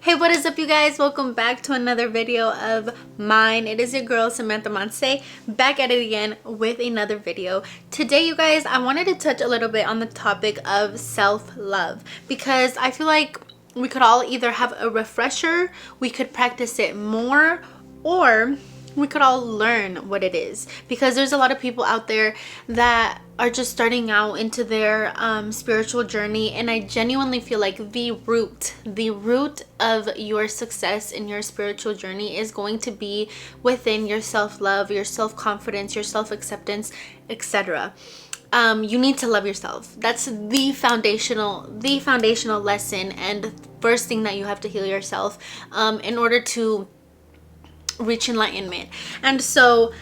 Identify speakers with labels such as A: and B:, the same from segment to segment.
A: Hey, what is up, you guys? Welcome back to another video of mine. It is your girl Samantha Monse, back at it again with another video. Today, you guys, I wanted to touch a little bit on the topic of self-love because I feel like we could all either have a refresher, we could practice it more, or we could all learn what it is, because there's a lot of people out there that are just starting out into their spiritual journey, and I genuinely feel like the root of your success in your spiritual journey is going to be within your self-love, your self-confidence, your self-acceptance, etc. You need to love yourself. That's the foundational lesson and first thing that you have to heal yourself in order to reach enlightenment. And so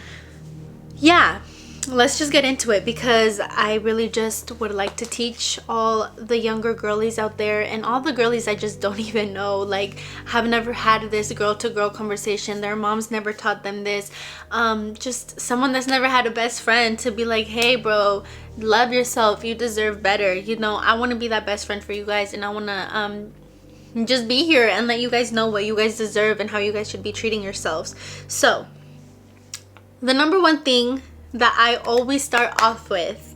A: yeah, let's just get into it, because I really just would like to teach all the younger girlies out there and all the girlies I just don't even know, like have never had this girl-to-girl conversation, their moms never taught them this, just someone that's never had a best friend to be like, hey bro, love yourself, you deserve better. You know, I want to be that best friend for you guys, and I want to just be here and let you guys know what you guys deserve and how you guys should be treating yourselves. So the number one thing that I always start off with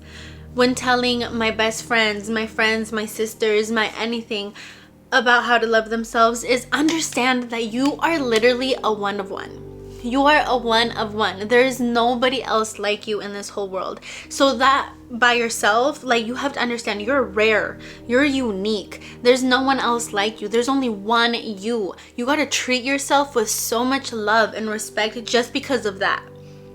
A: when telling my best friends, my sisters, my anything about how to love themselves is understand that you are literally a one of one. You are a one of one. There is nobody else like you in this whole world. So that by yourself, like, you have to understand you're rare, you're unique. There's no one else like you. There's only one you. You got to treat yourself with so much love and respect just because of that.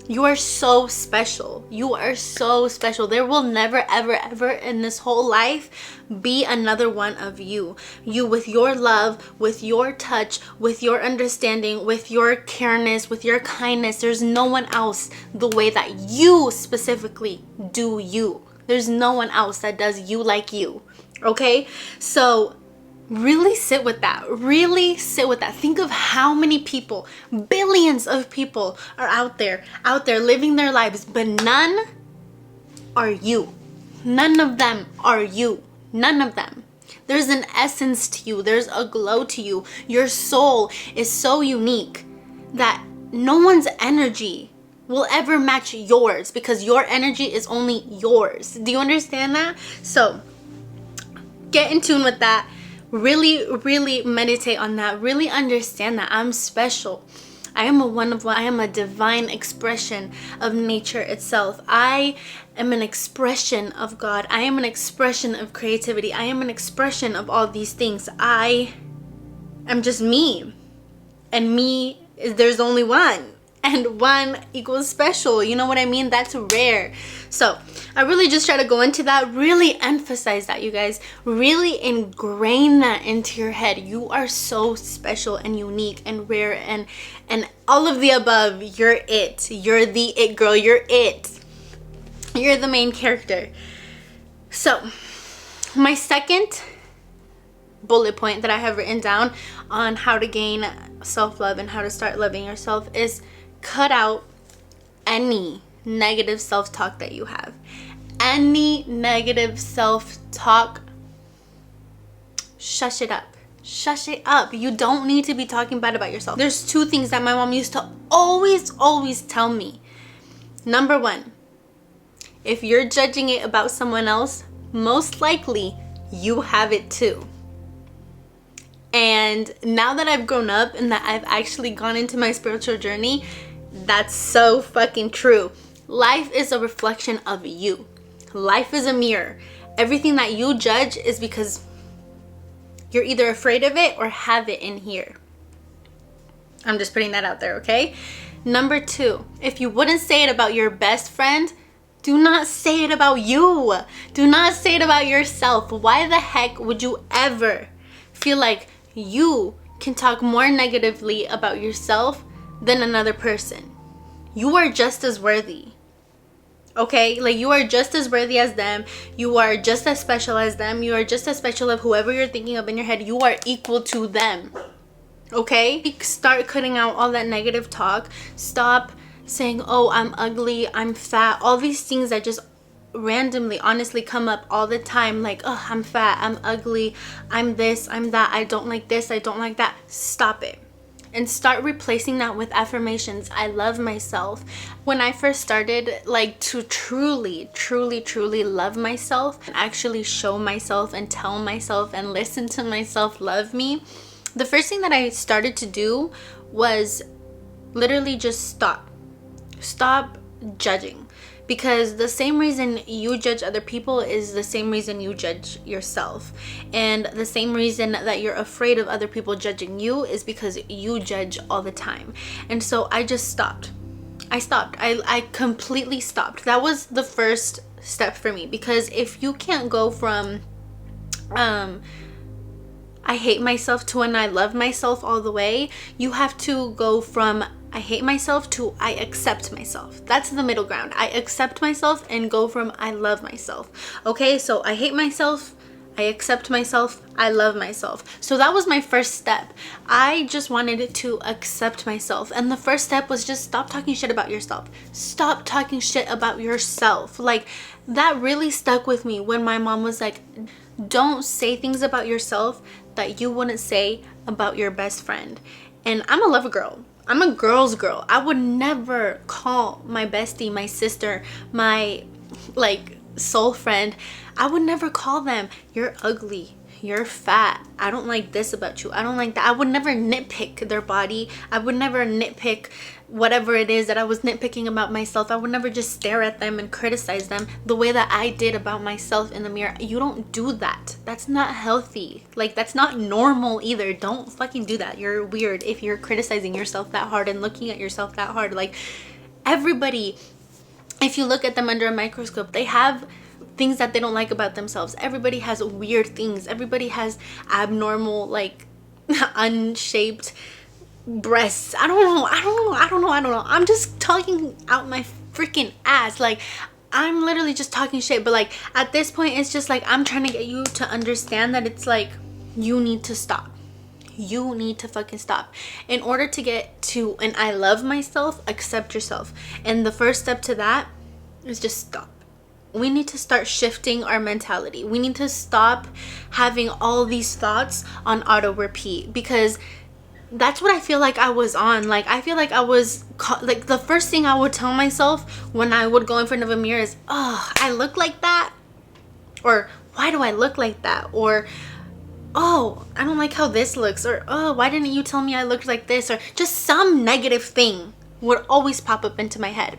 A: You are so special. You are so special. There will never, ever, ever in this whole life be another one of you. You, with your love, with your touch, with your understanding, with your careness, with your kindness. There's no one else the way that you specifically do you. There's no one else that does you like you. Okay? So really sit with that. Really sit with that. Think of how many people, billions of people are out there living their lives, but none are you. None of them are you. None of them. There's an essence to you. There's a glow to you. Your soul is so unique that no one's energy will ever match yours, because your energy is only yours. Do you understand that? So get in tune with that. Really meditate on that. Really understand that I'm special. I am a one of one. I am a divine expression of nature itself. I am an expression of God. I am an expression of creativity. I am an expression of all these things. I am just me. And me, there's only one. And one equals special. You know what I mean? That's rare. So I really just try to go into that, really emphasize that, you guys. Really ingrain that into your head. You are so special and unique and rare and all of the above. You're it. You're the it girl. You're it. You're the main character. So my second bullet point that I have written down on how to gain self-love and how to start loving yourself is cut out any negative self-talk that you have. Any negative self-talk, shush it up. Shush it up. You don't need to be talking bad about yourself. There's two things that my mom used to always tell me. Number one, if you're judging it about someone else, most likely you have it too. And now that I've grown up and that I've actually gone into my spiritual journey, that's so fucking true. Life is a reflection of you. Life is a mirror. Everything that you judge is because you're either afraid of it or have it in here. I'm just putting that out there, okay? Number two, if you wouldn't say it about your best friend, do not say it about you. Do not say it about yourself. Why the heck would you ever feel like you can talk more negatively about yourself than another person? You are just as worthy. Okay? Like, you are just as worthy as them. You are just as special as them. You are just as special of whoever you're thinking of in your head. You are equal to them. Okay? Start cutting out all that negative talk. Stop saying, oh, I'm ugly, I'm fat. All these things that just randomly, honestly, come up all the time, like, oh, I'm fat, I'm ugly, I'm this, I'm that, I don't like this, I don't like that, stop it. And start replacing that with affirmations. I love myself. When I first started, like, to truly, truly, truly love myself and actually show myself and tell myself and listen to myself love me, the first thing that I started to do was literally just stop judging. Because the same reason you judge other people is the same reason you judge yourself. And the same reason that you're afraid of other people judging you is because you judge all the time. And so I just stopped. I completely stopped. That was the first step for me. Because if you can't go from I hate myself to and I love myself all the way, you have to go from I hate myself to I accept myself. That's the middle ground. I accept myself and go from I love myself. Okay, so I hate myself, I accept myself, I love myself. So that was my first step. I just wanted to accept myself. And the first step was just stop talking shit about yourself. Stop talking shit about yourself. Like, that really stuck with me when my mom was like, don't say things about yourself that you wouldn't say about your best friend. And I'm a lover girl. I'm a girl's girl. I would never call my bestie, my sister, my like soul friend, I would never call them, you're ugly, you're fat, I don't like this about you, I don't like that. I would never nitpick their body. I would never nitpick whatever it is that I was nitpicking about myself. I would never just stare at them and criticize them the way that I did about myself in the mirror. You don't do that. That's not healthy. Like, that's not normal either. Don't fucking do that. You're weird if you're criticizing yourself that hard and looking at yourself that hard. Like, everybody, if you look at them under a microscope, they have things that they don't like about themselves. Everybody has weird things. Everybody has abnormal, like, unshaped breasts. I don't know. I'm just talking out my freaking ass. Like, I'm literally just talking shit. But like, at this point, it's just like, I'm trying to get you to understand that it's like, you need to stop. You need to fucking stop. In order to get to an I love myself, accept yourself. And the first step to that is just stop. We need to start shifting our mentality. We need to stop having all these thoughts on auto repeat, because that's what I feel like I was on. Like, I feel like I was like, the first thing I would tell myself when I would go in front of a mirror is, oh, I look like that, or why do I look like that, or oh, I don't like how this looks, or oh, why didn't you tell me I looked like this, or just some negative thing would always pop up into my head,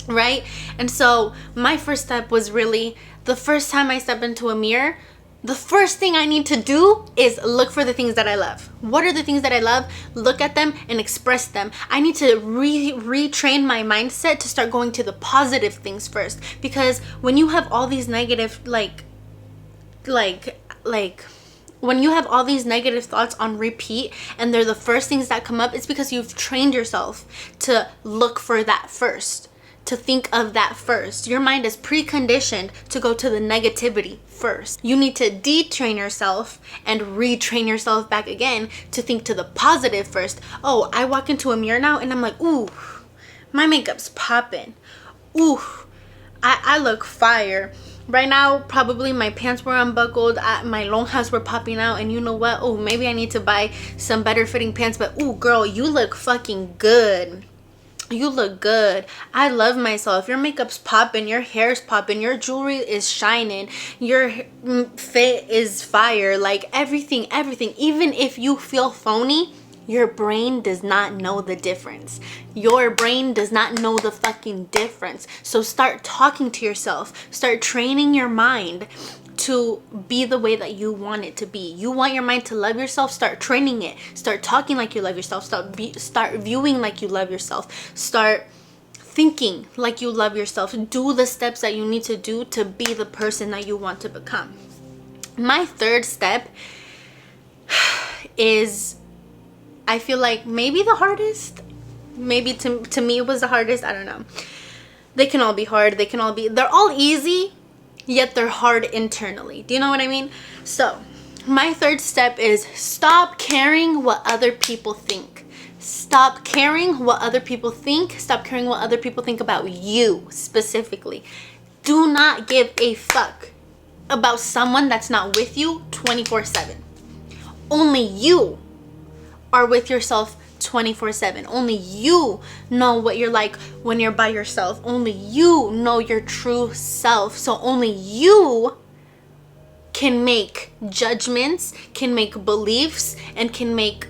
A: right? And so my first step was really, the first time I step into a mirror, the first thing I need to do is look for the things that I love. What are the things that I love? Look at them and express them. I need to retrain my mindset to start going to the positive things first. Because when you have all these negative, when you have all these negative thoughts on repeat and they're the first things that come up, it's because you've trained yourself to look for that first, to think of that first. Your mind is preconditioned to go to the negativity first. You need to detrain yourself and retrain yourself back again to think to the positive first. Oh, I walk into a mirror now and I'm like, ooh, my makeup's popping. Ooh, I look fire. Right now, probably my pants were unbuckled, my lonjas were popping out, and you know what? Oh, maybe I need to buy some better fitting pants, but ooh, girl, you look fucking good. You look good. I love myself. Your makeup's popping, your hair's popping, your jewelry is shining, your fit is fire. Like, everything. Even if you feel phony, your brain does not know the difference. Your brain does not know the fucking difference. So start talking to yourself. Start training your mind to be the way that you want it to be. You want your mind to love yourself? Start training it. Start talking like you love yourself. Start viewing like you love yourself. Start thinking like you love yourself. Do the steps that you need to do to be the person that you want to become. My third step is, I feel like maybe the hardest. Maybe to me it was the hardest. I don't know. They can all be hard. They're all easy, yet they're hard internally. Do you know what I mean? So my third step is stop caring what other people think. Stop caring what other people think. Stop caring what other people think about you specifically. Do not give a fuck about someone that's not with you 24/7. Only you are with yourself 24/7. Only you know what you're like when you're by yourself. Only you know your true self. So only you can make judgments, can make beliefs, and can make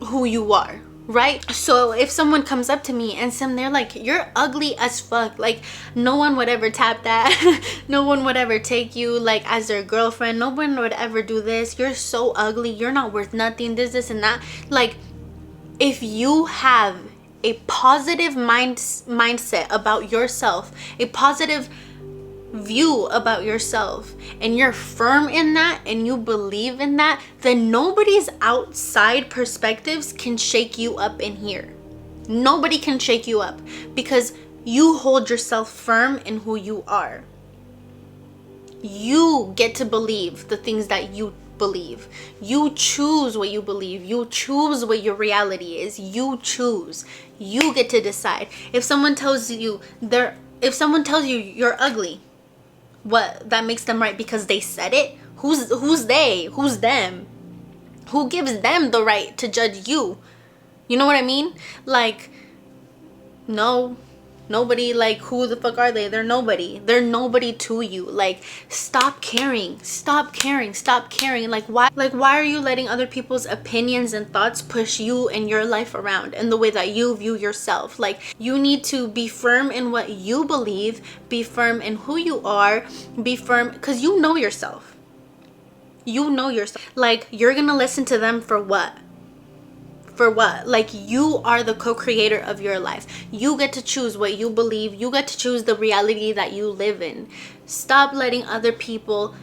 A: who you are, right? So if someone comes up to me and they're like, you're ugly as fuck, like no one would ever tap that. No one would ever take you like as their girlfriend. No one would ever do this. You're so ugly, you're not worth nothing, this and that. Like, if you have a positive mindset about yourself, a positive view about yourself, and you're firm in that and you believe in that, then nobody's outside perspectives can shake you up in here. Nobody can shake you up because you hold yourself firm in who you are. You get to believe the things that you believe. You choose what you believe. You choose what your reality is. You choose. You get to decide. If someone tells you you're ugly, what, that makes them right because they said it? Who's they? Who's them? Who gives them the right to judge you? You know what I mean? Like, no. Nobody. Like, who the fuck are they? They're nobody. They're nobody to you. Like, stop caring. Stop caring. Stop caring. Like, why are you letting other people's opinions and thoughts push you and your life around in the way that you view yourself? Like, you need to be firm in what you believe, be firm in who you are, be firm, because you know yourself. You know yourself. Like, you're gonna listen to them for what? For what? Like, you are the co-creator of your life. You get to choose what you believe. You get to choose the reality that you live in. Stop letting other people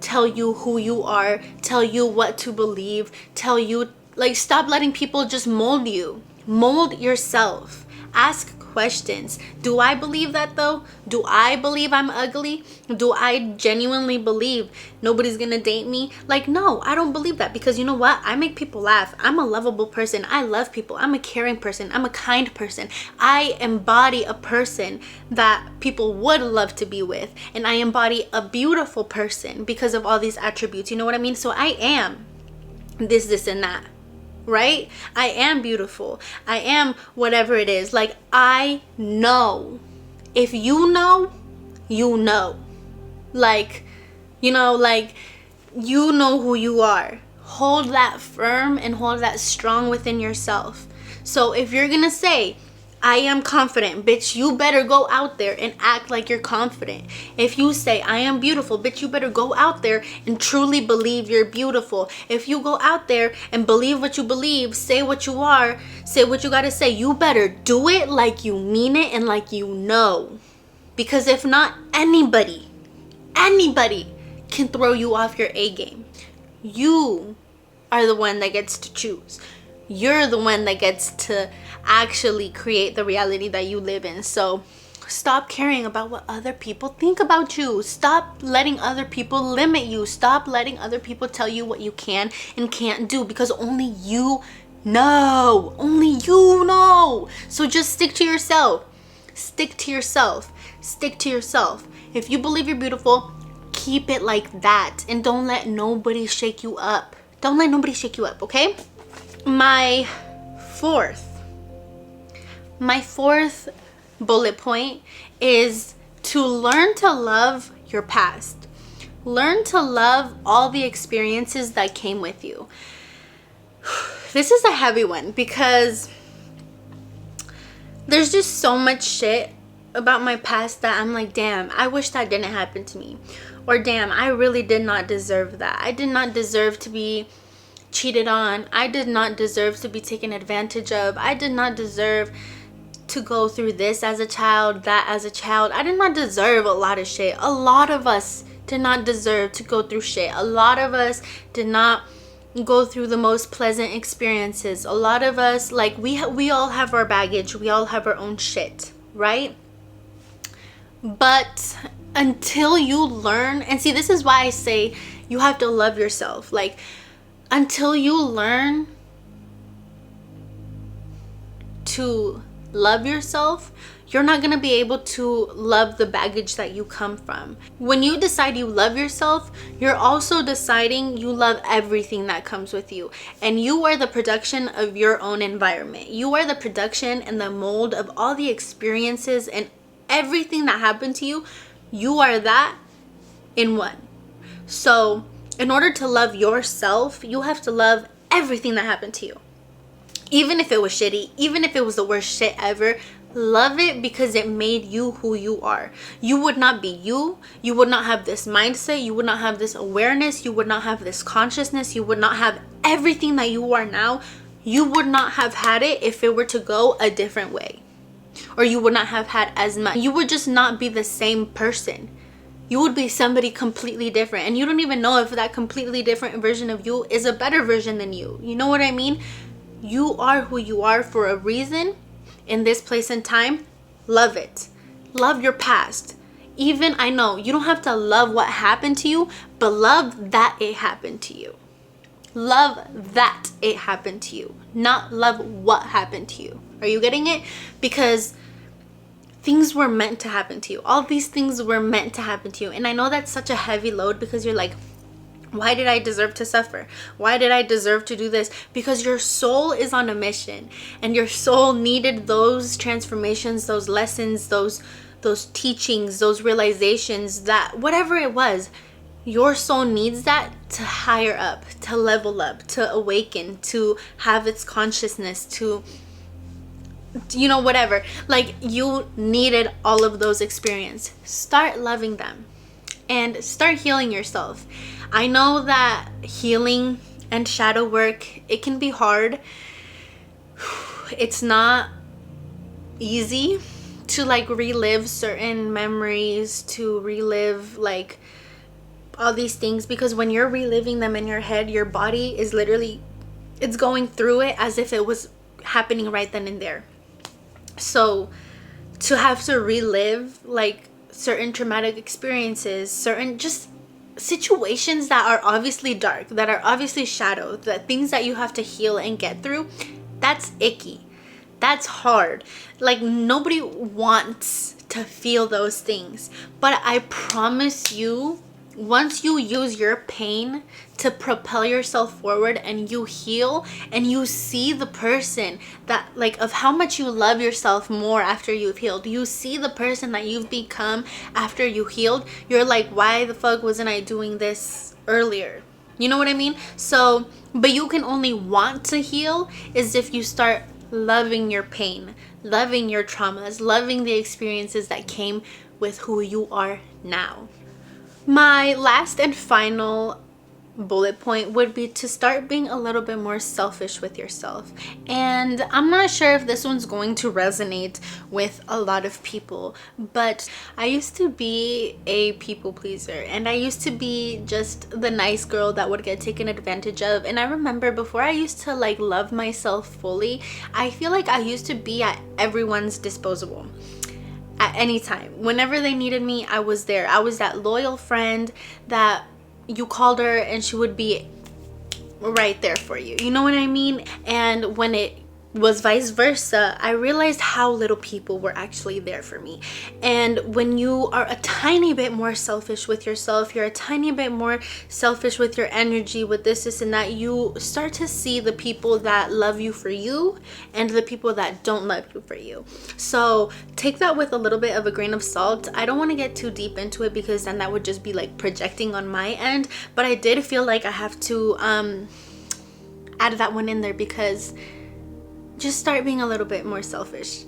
A: tell you who you are, tell you what to believe, tell you, like, stop letting people just mold you. Mold yourself. Ask questions. Do I believe that though? Do I believe I'm ugly? Do I genuinely believe nobody's gonna date me? Like, no, I don't believe that, because you know what? I make people laugh. I'm a lovable person. I love people. I'm a caring person. I'm a kind person. I embody a person that people would love to be with, and I embody a beautiful person because of all these attributes. You know what I mean? So I am this and that. Right? I am beautiful. I am whatever it is. Like, I know. If you know, you know. Like, you know who you are. Hold that firm and hold that strong within yourself. So if you're gonna say, I am confident, bitch, you better go out there and act like you're confident. If you say, I am beautiful, bitch, you better go out there and truly believe you're beautiful. If you go out there and believe what you believe, say what you are, say what you gotta say, you better do it like you mean it and like you know. Because if not, anybody can throw you off your A game. You are the one that gets to choose. You're the one that gets to actually create the reality that you live in. So stop caring about what other people think about you. Stop letting other people limit you. Stop letting other people tell you what you can and can't do, because only you know. Only you know. So just stick to yourself. Stick to yourself. Stick to yourself. If you believe you're beautiful, keep it like that, and don't let nobody shake you up. Don't let nobody shake you up, okay? My fourth bullet point is to learn to love your past. Learn to love all the experiences that came with you. This is a heavy one because there's just so much shit about my past that I'm like, damn, I wish that didn't happen to me. Or damn, I really did not deserve that. I did not deserve to be cheated on. I did not deserve to be taken advantage of. I did not deserve to go through this as a child, that as a child. I did not deserve a lot of shit. A lot of us did not deserve to go through shit. A lot of us did not go through the most pleasant experiences. A lot of us, like, we all have our baggage. We all have our own shit, right? But until you learn, and see, this is why I say you have to love yourself. Like, until you learn to love yourself, you're not going to be able to love the baggage that you come from. When you decide you love yourself, you're also deciding you love everything that comes with you. And you are the production of your own environment. You are the production and the mold of all the experiences and everything that happened to you. You are that in one. So in order to love yourself, you have to love everything that happened to you. Even if it was shitty, even if it was the worst shit ever, love it because it made you who you are. You would not be you. You would not have this mindset. You would not have this awareness. You would not have this consciousness. You would not have everything that you are now. You would not have had it if it were to go a different way. Or you would not have had as much. You would just not be the same person. You would be somebody completely different. And you don't even know if that completely different version of you is a better version than you. You know what I mean? You are who you are for a reason. In this place and time, love it. Love your past. Even, I know you don't have to love what happened to you, but love that it happened to you. Love that it happened to you, not love what happened to you. Are you getting it? Because things were meant to happen to you. All these things were meant to happen to you. And I know that's such a heavy load because you're like, why did I deserve to suffer? Why did I deserve to do this? Because your soul is on a mission, and your soul needed those transformations, those lessons, those teachings, those realizations, that whatever it was, your soul needs that to higher up, to level up, to awaken, to have its consciousness, to, you know, whatever. Like, you needed all of those experiences. Start loving them and start healing yourself. I know that healing and shadow work, it can be hard. It's not easy to like relive certain memories, to relive like all these things, because when you're reliving them in your head, your body is literally, it's going through it as if it was happening right then and there. So to have to relive like certain traumatic experiences, certain just situations that are obviously dark, that are obviously shadow, that things that you have to heal and get through, that's icky. That's hard. Like, nobody wants to feel those things. But I promise you, once you use your pain to propel yourself forward and you heal and you see the person that, like, of how much you love yourself more after you've healed, you see the person that you've become after you healed, you're like, why the fuck wasn't I doing this earlier? You know what I mean? So, but you can only want to heal is if you start loving your pain, loving your traumas, loving the experiences that came with who you are now. My last and final bullet point would be to start being a little bit more selfish with yourself. And I'm not sure if this one's going to resonate with a lot of people, but I used to be a people pleaser, and I used to be just the nice girl that would get taken advantage of. And I remember before I used to like love myself fully, I feel like I used to be at everyone's disposable. At any time, whenever they needed me, I was there. I was that loyal friend that you called her and she would be right there for you. You know what I mean? And when it was vice versa, I realized how little people were actually there for me. And when you are a tiny bit more selfish with yourself, you're a tiny bit more selfish with your energy, with this and that, you start to see the people that love you for you and the people that don't love you for you. So take that with a little bit of a grain of salt. I don't want to get too deep into it because then that would just be like projecting on my end, but I did feel like I have to add that one in there, because just start being a little bit more selfish.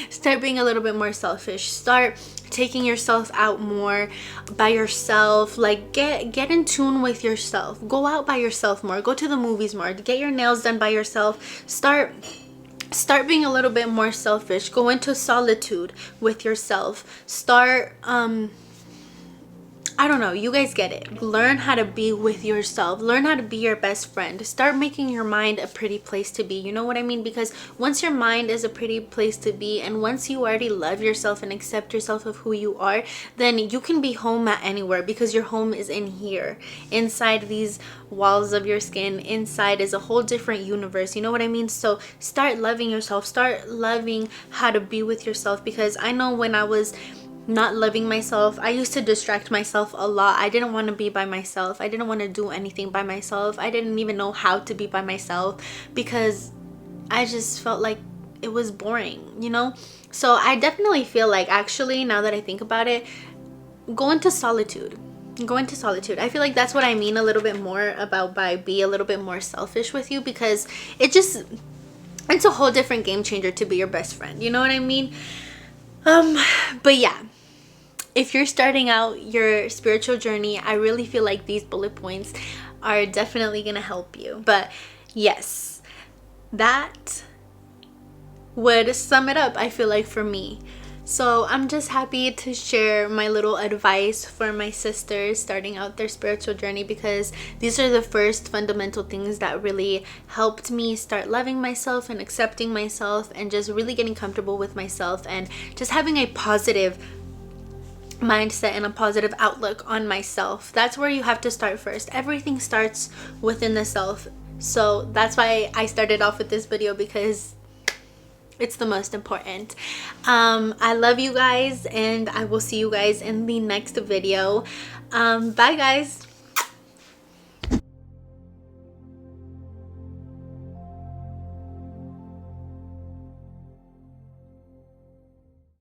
A: Start being a little bit more selfish. Start taking yourself out more by yourself. Like, get in tune with yourself. Go out by yourself more. Go to the movies more. Get your nails done by yourself. Start being a little bit more selfish. Go into solitude with yourself. Start I I don't know, you guys get it. Learn how to be with yourself. Learn how to be your best friend. Start making your mind a pretty place to be. You know what I mean? Because once your mind is a pretty place to be, and once you already love yourself and accept yourself of who you are, then you can be home at anywhere, because your home is in here. Inside these walls of your skin, inside is a whole different universe. You know what I mean? So start loving yourself. Start loving how to be with yourself, because I know when I was not loving myself, I used to distract myself a lot. I didn't want to be by myself. I didn't want to do anything by myself. I didn't even know how to be by myself, because I just felt like it was boring, you know? So I definitely feel like, actually, now that I think about it, go into solitude. Go into solitude. I feel like that's what I mean a little bit more about by be a little bit more selfish with you, because it's a whole different game changer to be your best friend. You know what I mean? But yeah, if you're starting out your spiritual journey, I really feel like these bullet points are definitely gonna help you. But yes, that would sum it up, I feel like, for me. So I'm just happy to share my little advice for my sisters starting out their spiritual journey, because these are the first fundamental things that really helped me start loving myself and accepting myself, and just really getting comfortable with myself, and just having a positive mindset and a positive outlook on myself. That's where you have to start first. Everything starts within the self. So that's why I started off with this video, because it's the most important. I love you guys, and I will see you guys in the next video. Bye guys.